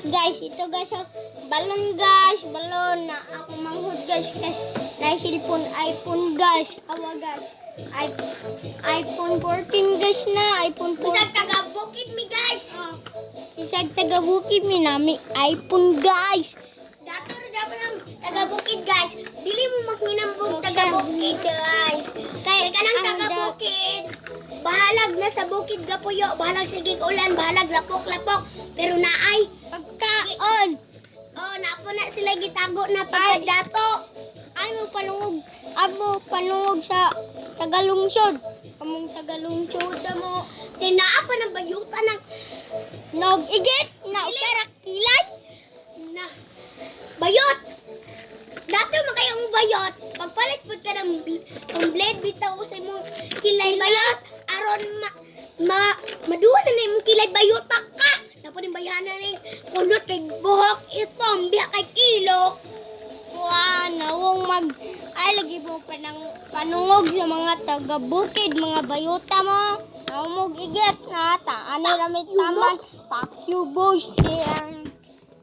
Guys, ito guys, oh, balon guys, balon na ako manghud guys, na cellphone iPhone guys, awa guys, iPhone 14 guys na, iPhone 14. Isang taga bukid mi guys. Isang taga bukid mi nami iPhone guys. Dato ra japa ng taga bukid guys. Dili mo magminambog taga bukid guys. Kay kanang taga bukid. Bahalag na sa bukid gapuyo, bahalag sige ulan, bahalag lapok-lapok, pero naay pagkaon. Oh, napo na sila gitago na pagkadato. Ay mo panungog sa Tagalungsod. Among Tagalungsod mo. Tinaa ng bayutan ng nog-igit na usara kilay. Na bayot. Dato makayong bayot. Pagpalit pud ka ng blade bitaw sa imong kilay bayot aron maduwa na imong kilay bayotak ka. Napo ning bayanan ning kunot kay buhok ito ang biya kay kilo. Nawong ay lagi mo pa ng panungog sa mga taga-bukid, mga bayota mo. Nawong igit na ta. Ano ramit taman? Fuck you boys.